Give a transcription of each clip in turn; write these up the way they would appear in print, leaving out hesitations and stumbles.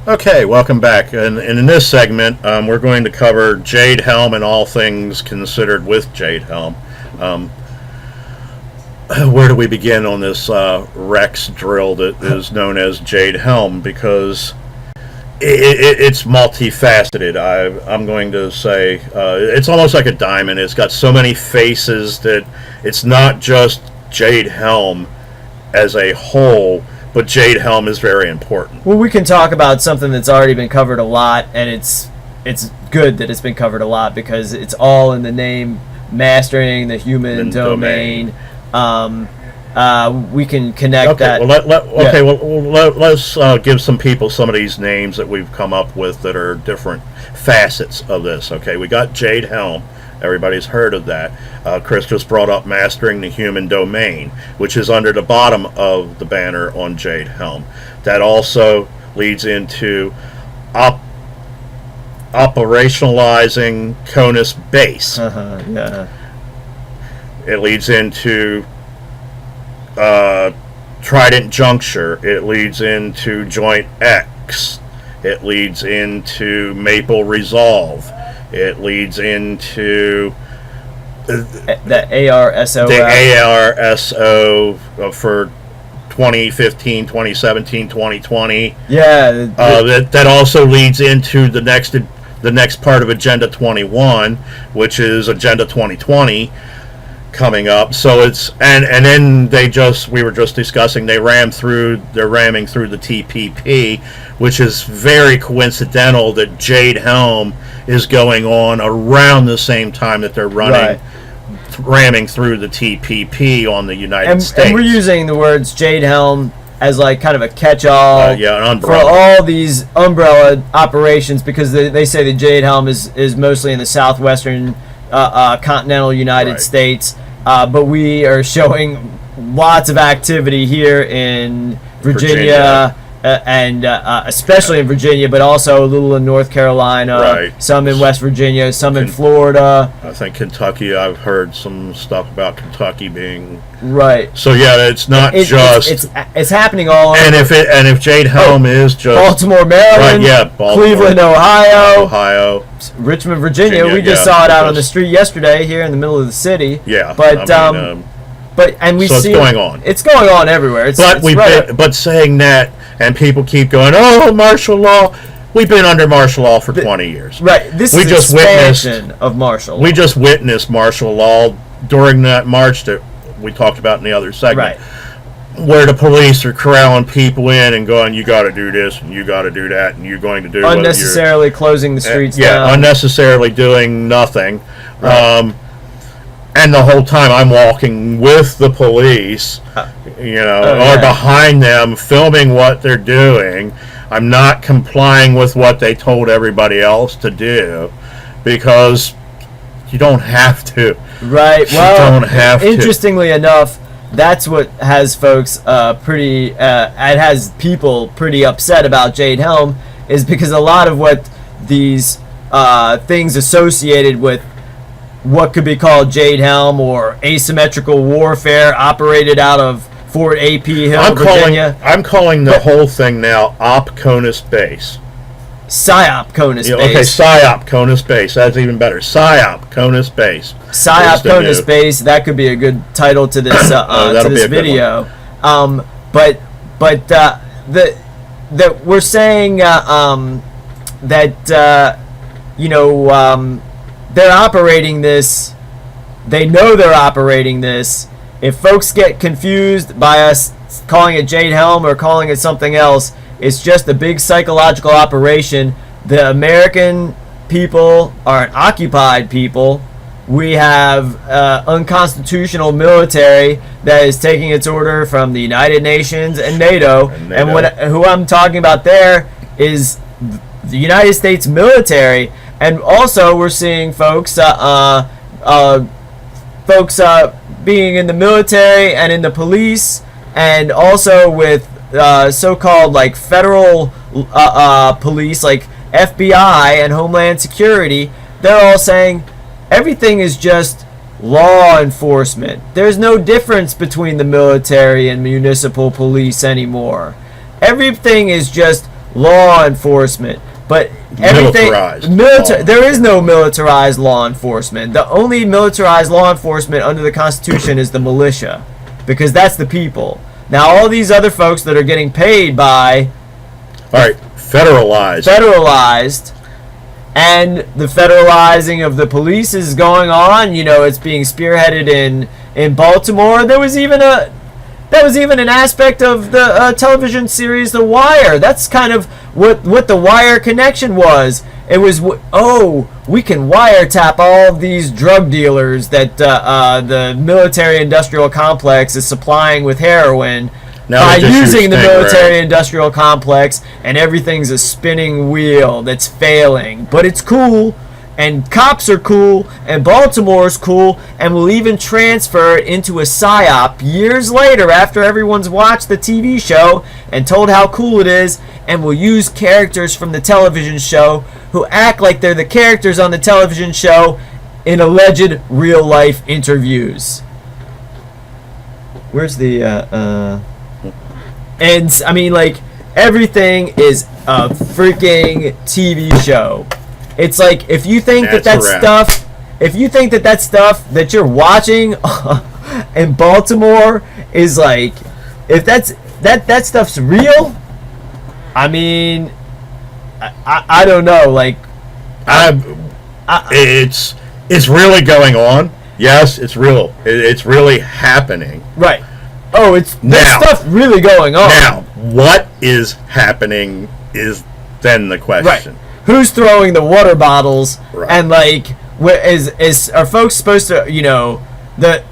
Okay, welcome back. And in this segment, we're going to cover Jade Helm and all things considered with Jade Helm. Where do we begin on this Rex drill that is known as Jade Helm? Because it's multifaceted. I'm going to say it's almost like a diamond. It's got so many faces that it's not just Jade Helm as a whole, but Jade Helm is very important. Well, we can talk about something that's already been covered a lot, and it's good that it's been covered a lot because it's all in the name mastering the human domain. We can connect that. Let's give some people some of these names that we've come up with that are different facets of this. Okay, we got Jade Helm. Everybody's heard of that. Chris just brought up Mastering the Human Domain, which is under the bottom of the banner on Jade Helm. That also leads into operationalizing CONUS base. Yeah. It leads into Trident Juncture. It leads into Joint X. It leads into Maple Resolve. It leads into the ARSO. The ARSO for 2015, 2017, 2020. Yeah. That also leads into the next part of Agenda 21, which is Agenda 2020 coming up. So it's and then we were just discussing they're ramming through the TPP, which is very coincidental that Jade Helm is going on around the same time that they're ramming through the TPP on the United States. And we're using the words Jade Helm as like kind of a catch-all an for all these umbrella operations because they say the Jade Helm is mostly in the southwestern continental United States, but we are showing lots of activity here in Virginia. And especially in Virginia, but also a little in North Carolina, some in West Virginia, some in Florida. I think Kentucky, I've heard some stuff about Kentucky being... Right. So yeah, it's not it's happening all over. And if Jade Helm is just... Baltimore, Maryland, Baltimore, Cleveland, Ohio, Richmond, Virginia. We just saw it out on the street yesterday here in the middle of the city. Yeah. But it's going on. It's going on everywhere. But saying that, and people keep going, oh, martial law. We've been under martial law for 20 years. Right. This is expansion of martial law. We just witnessed martial law during that march that we talked about in the other segment, where the police are corralling people in and going, you got to do this and you got to do that and you're going to do unnecessarily closing the streets down. Yeah, unnecessarily doing nothing. Right. And the whole time I'm walking with the police, or behind them, filming what they're doing. I'm not complying with what they told everybody else to do because you don't have to. Right. Well, you don't have to. Interestingly enough, that's what has folks it has people pretty upset about Jade Helm is because a lot of what these things associated with what could be called Jade Helm or asymmetrical warfare operated out of Fort A.P. Hill, Virginia. I'm calling the whole thing now Op CONUS Base. PSYOP CONUS Base. Okay, PSYOP CONUS Base. That's even better. PSYOP CONUS Base. PSYOP CONUS Base. That could be a good title to this to this video. That we're saying they're operating this. They know they're operating this. If folks get confused by us calling it Jade Helm or calling it something else, it's just a big psychological operation. The American people are an occupied people. We have unconstitutional military that is taking its order from the United Nations and NATO. Who I'm talking about there is the United States military. And also, we're seeing folks being in the military and in the police, and also with so-called like federal police, like FBI and Homeland Security. They're all saying everything is just law enforcement. There's no difference between the military and municipal police anymore. Everything is just law enforcement. But everything there is no militarized law enforcement. The only militarized law enforcement under the Constitution is the militia, because that's the people. Now all these other folks that are getting paid by, all right, federalized, and the federalizing of the police is going on. You know, it's being spearheaded in Baltimore. There was even an aspect of the television series The Wire. That's kind of what The Wire connection was. It was, we can wiretap all of these drug dealers that the military-industrial complex is supplying with heroin by using the military-industrial complex, and everything's a spinning wheel that's failing. But it's cool, and cops are cool, and Baltimore's cool, and we'll even transfer it into a PSYOP years later after everyone's watched the TV show and told how cool it is, and we'll use characters from the television show who act like they're the characters on the television show in alleged real-life interviews. Where's the, And, I mean, like, everything is a freaking TV show. It's like, if you think that stuff that you're watching in Baltimore is like, if that stuff's real, I mean, I don't know, like, it's really going on. Yes, it's real. It's really happening. Right. Oh, there's stuff really going on. Now, what is happening is then the question. Right. Who's throwing the water bottles? Right. And like, are folks supposed to, you know, that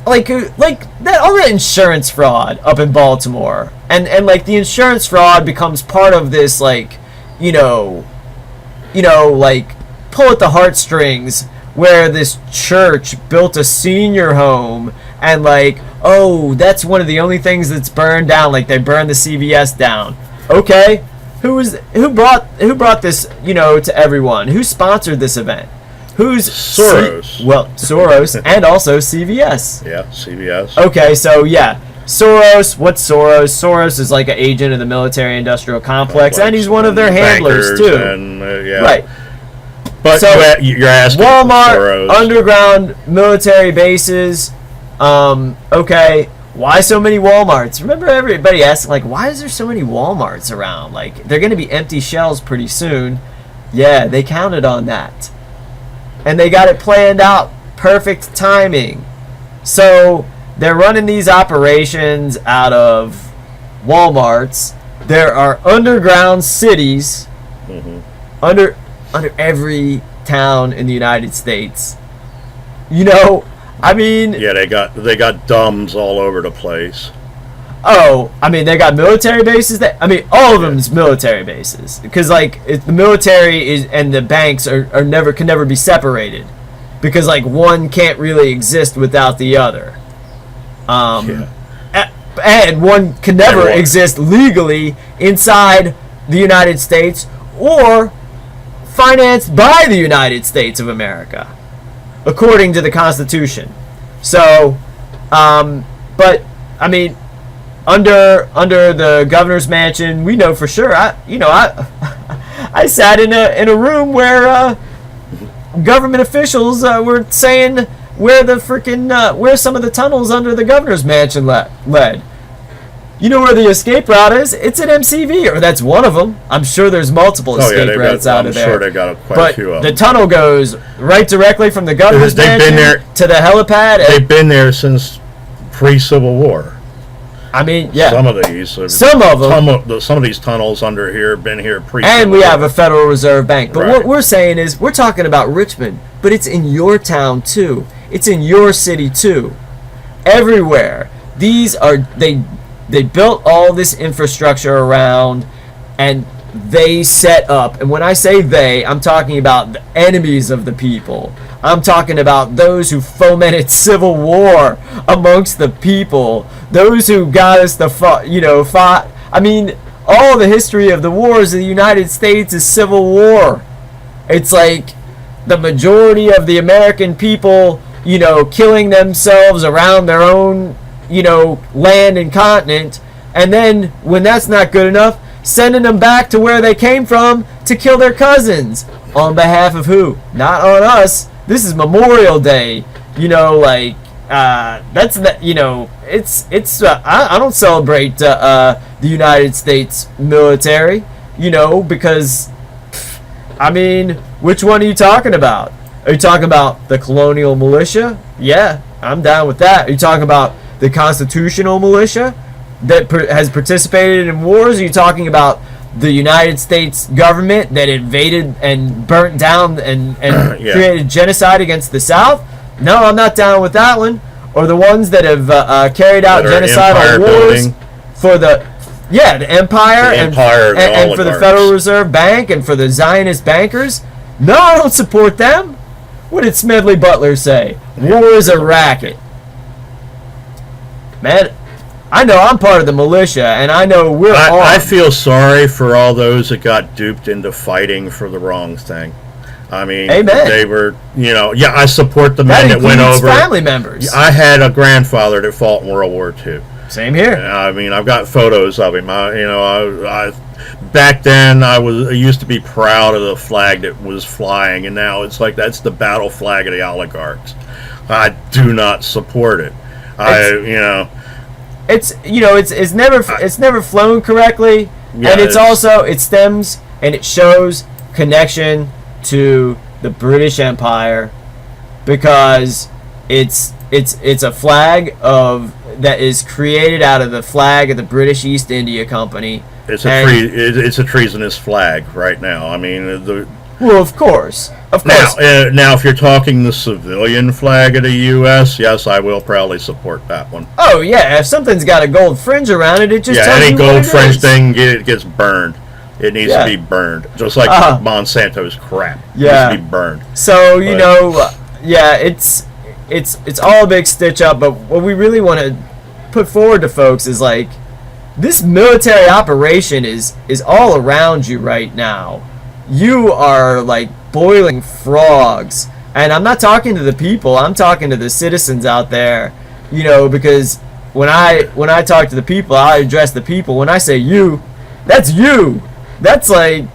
all the insurance fraud up in Baltimore, and like the insurance fraud becomes part of this, like, you know, like, pull at the heartstrings, where this church built a senior home, and like, oh, that's one of the only things that's burned down. Like, they burned the CVS down. Okay, who brought this, you know, to everyone? Who sponsored this event? Who's Soros? Soros and also CVS. Yeah, CVS. Okay, so yeah, Soros. What's Soros? Soros is like an agent of the military-industrial complex, and he's one of their handlers too. And, yeah. Right. But so, you're asking Walmart, Soros. Underground military bases. Okay, why so many Walmarts? Remember everybody asking, like, why is there so many Walmarts around? Like, they're going to be empty shells pretty soon. Yeah, they counted on that. And they got it planned out. Perfect timing. So, they're running these operations out of Walmarts. There are underground cities under every town in the United States. You know, I mean, yeah, they got dumbs all over the place. Oh, I mean, they got military bases. All of them's military bases, because like the military is and the banks can never be separated, because like one can't really exist without the other. And one can never exist legally inside the United States or financed by the United States of America, according to the Constitution. So, but I mean, under the governor's mansion, we know for sure. I sat in a room where government officials were saying where some of the tunnels under the governor's mansion led. You know where the escape route is? It's at MCV, or that's one of them. I'm sure there's multiple escape routes out of there. I'm sure they got quite a few of them. The tunnel goes right directly from the governor's mansion to the helipad. They've been there since pre-Civil War. I mean, yeah. Some of these tunnels under here have been here pre-Civil War. And we have a Federal Reserve Bank. But what we're saying is, we're talking about Richmond, but it's in your town too. It's in your city too. Everywhere. They built all this infrastructure around, and they set up, and when I say they, I'm talking about the enemies of the people. I'm talking about those who fomented civil war amongst the people, those who got us fought. I mean, all the history of the wars of the United States is civil war. It's like the majority of the American people, killing themselves around their own, land and continent. And then when that's not good enough, sending them back to where they came from to kill their cousins. On behalf of who? Not on us. This is Memorial Day. You know, like, that's that. You know, it's. I don't celebrate the United States military. You know, because, I mean, which one are you talking about? Are you talking about the colonial militia? Yeah, I'm down with that. Are you talking about the constitutional militia that has participated in wars? Are you talking about the United States government that invaded and burnt down and Yeah. created genocide against the South? No, I'm not down with that one. Or the ones that have carried out genocidal wars for the empire, and for the Federal Reserve Bank and for the Zionist bankers. No, I don't support them. What did Smedley Butler say? War is a racket. Man, I know I'm part of the militia, and I know we're all. I feel sorry for all those that got duped into fighting for the wrong thing. I mean, Amen. They were, I support the men that went over. Family members. I had a grandfather that fought in World War II. Same here. I mean, I've got photos of him. I back then I used to be proud of the flag that was flying, and now it's like that's the battle flag of the oligarchs. I do not support it. It's never flown correctly, and it stems and it shows connection to the British Empire, because it's a flag that is created out of the flag of the British East India Company. It's a treasonous flag right now. I mean, well, of course. Now, if you're talking the civilian flag of the U.S., yes, I will proudly support that one. Oh yeah, if something's got a gold fringe around it, it just tells any you gold what it fringe is. thing gets burned. It needs to be burned, just like Monsanto's crap. It needs to be burned. So it's all a big stitch up. But what we really want to put forward to folks is like, this military operation is all around you right now. You are like boiling frogs, and I'm not talking to the people. I'm talking to the citizens out there. Because when I talk to the people, I address the people. When I say you, that's you. That's like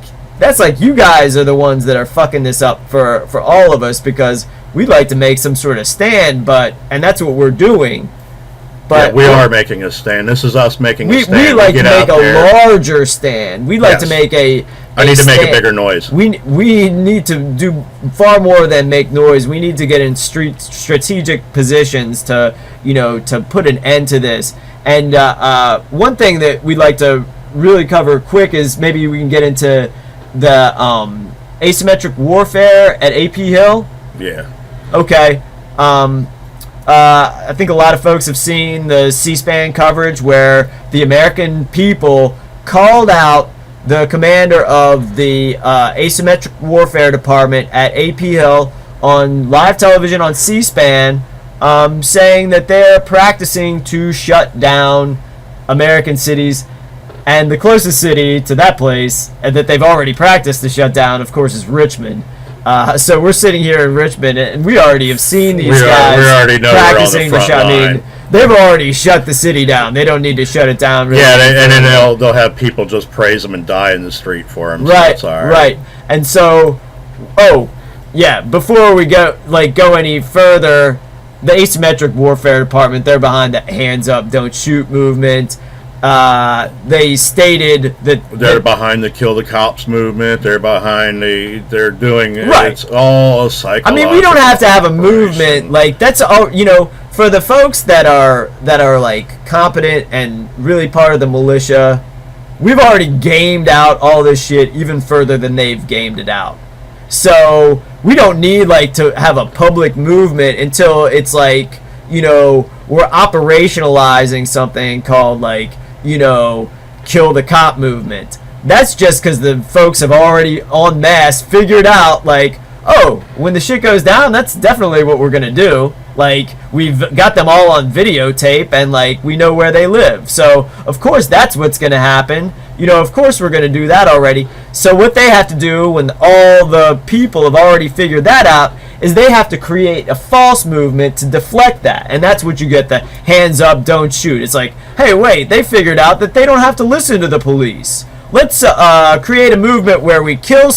you guys are the ones that are fucking this up for all of us, because we'd like to make some sort of stand, and that's what we're doing. But we are making a stand. This is us making a stand. We like to make a larger stand. We like to make I need to make a bigger noise. We need to do far more than make noise. We need to get in strategic positions to put an end to this. And one thing that we'd like to really cover quick is maybe we can get into the asymmetric warfare at AP Hill. Yeah. Okay. I think a lot of folks have seen the C-SPAN coverage where the American people called out the commander of the asymmetric warfare department at AP Hill on live television on C-SPAN, saying that they're practicing to shut down American cities. And the closest city to that place that they've already practiced to shut down, of course, is Richmond. So we're sitting here in Richmond, and we already have seen these guys practicing to shut. I mean, they've already shut the city down. They don't need to shut it down. Really, and then they'll have people just praise them and die in the street for them. Right, so right. And so, before we go any further, the asymmetric warfare department, they're behind the hands up, don't shoot movement. They stated that they're behind the kill the cops movement. They're behind they're doing right. It's all psychological. I mean, we don't have to have a movement like that's all. For the folks that are like competent and really part of the militia, we've already gamed out all this shit even further than they've gamed it out. So we don't need to have a public movement until it's we're operationalizing something called kill the cop movement. That's just because the folks have already en masse figured out when the shit goes down, that's definitely what we're gonna do. We've got them all on videotape, and we know where they live. So of course that's what's gonna happen. Of course we're gonna do that already. So what they have to do when all the people have already figured that out is they have to create a false movement to deflect that. And that's what you get, the hands up, don't shoot. It's hey, wait, they figured out that they don't have to listen to the police. let's create a movement where we kill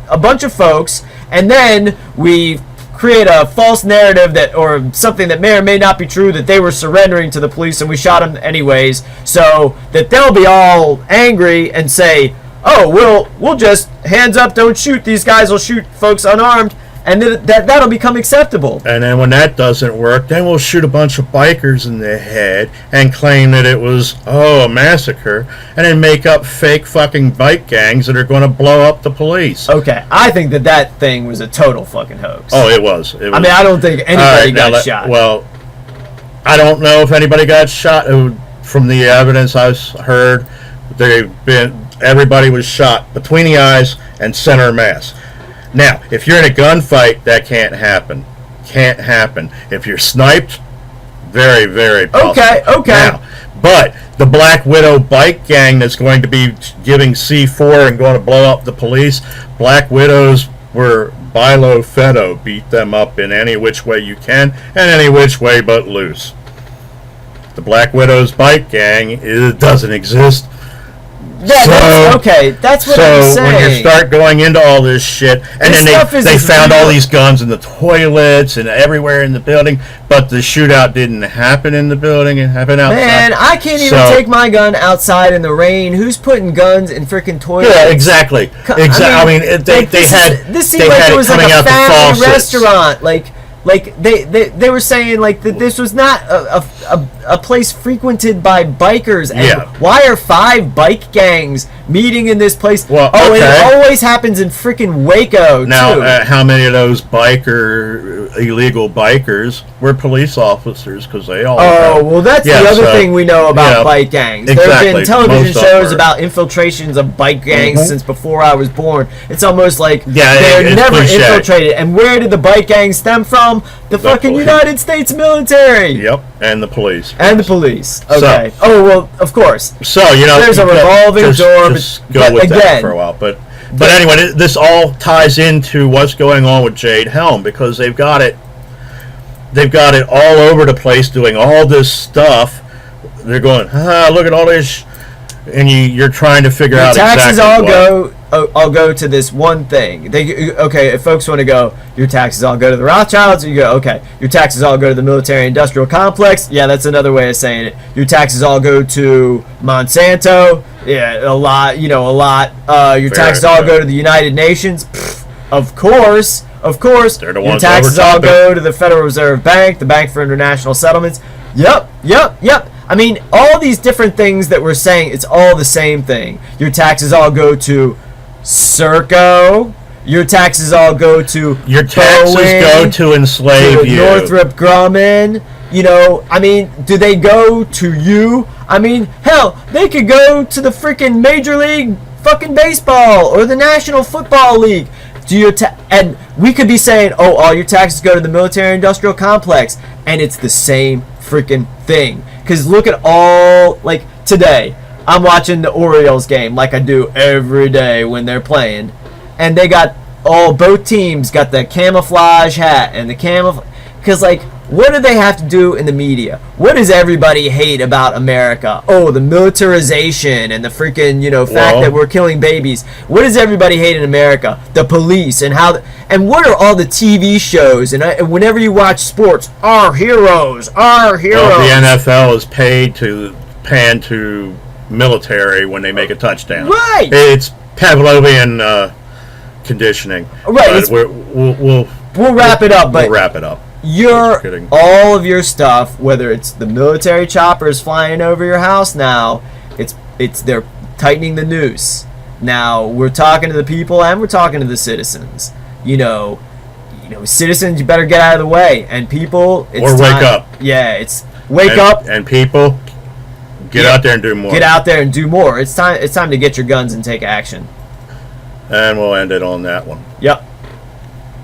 a bunch of folks, and then we create a false narrative that, or something that may or may not be true, that they were surrendering to the police and we shot them anyways, so that they'll be all angry and say, oh, we'll just hands up, don't shoot, these guys will shoot folks unarmed, and then that'll become acceptable. And then when that doesn't work, then we'll shoot a bunch of bikers in the head and claim that it was, a massacre, and then make up fake fucking bike gangs that are going to blow up the police. Okay, I think that thing was a total fucking hoax. Oh, it was. I mean, I don't think anybody got shot. Well, I don't know if anybody got shot. From the evidence I've heard, everybody was shot between the eyes and center mass. Now, if you're in a gunfight, that can't happen. Can't happen. If you're sniped, very, very possible. Okay. Now, but the Black Widow bike gang that's going to be giving C4 and going to blow up the police, Black Widows were Bilo Fedo, beat them up in any which way you can and any which way but loose. The Black Widows bike gang doesn't exist. Yeah, that's what I'm saying. So when you start going into all this shit, and then they found all these guns in the toilets and everywhere in the building, but the shootout didn't happen in the building, it happened outside. Man, I can't even take my gun outside in the rain. Who's putting guns in freaking toilets? Yeah, exactly. This seemed like it was like a family restaurant. Like they were saying like that this was not a place frequented by bikers. And why are 5 bike gangs meeting in this place? Well, and it always happens in freaking Waco now, too. How many of those illegal bikers were police officers? Because they all. Well, that's the other thing we know about bike gangs. Exactly. There have been television shows about infiltrations of bike gangs since before I was born. It's almost like they're never infiltrated. And where did the bike gangs stem from? The fucking United States military. Yep, and the police. And the police. Okay. Well, of course. So there's a revolving door. Just go with that for a while, but anyway, this all ties into what's going on with Jade Helm, because they've got it all over the place doing all this stuff. They're going, look at all this, and you're trying to figure out taxes exactly all go to this one thing. If folks want to go, your taxes all go to the Rothschilds, you go, okay, your taxes all go to the military-industrial complex. Yeah, that's another way of saying it. Your taxes all go to Monsanto. Yeah, a lot. Your taxes all go to the United Nations. Pfft, of course. They're the ones. Your taxes all go to the Federal Reserve Bank, the Bank for International Settlements. Yep. I mean, all these different things that we're saying, it's all the same thing. Your taxes all go to Serco. Your taxes all go to Boeing, go to enslave you. Northrop Grumman. I mean, do they go to you? I mean, hell, they could go to the freaking Major League fucking Baseball or the National Football League. And we could be saying, all your taxes go to the military-industrial complex, and it's the same freaking thing. Because look at like today, I'm watching the Orioles game like I do every day when they're playing, and they got both teams got the camouflage hat and the because what do they have to do in the media? What does everybody hate about America? The militarization and the freaking fact that we're killing babies. What does everybody hate in America? The police and and what are all the TV shows and whenever you watch sports, our heroes. Well, the NFL is paid to pan to military when they make a touchdown. Right. It's Pavlovian conditioning. Right. We'll wrap it up. We'll wrap it up. All of your stuff, whether it's the military choppers flying over your house now, they're tightening the noose. Now we're talking to the people and we're talking to the citizens. Citizens, you better get out of the way, and people, wake up. Yeah, it's wake up. And people, get out there and do more. Get out there and do more. It's time to get your guns and take action. And we'll end it on that one. Yep.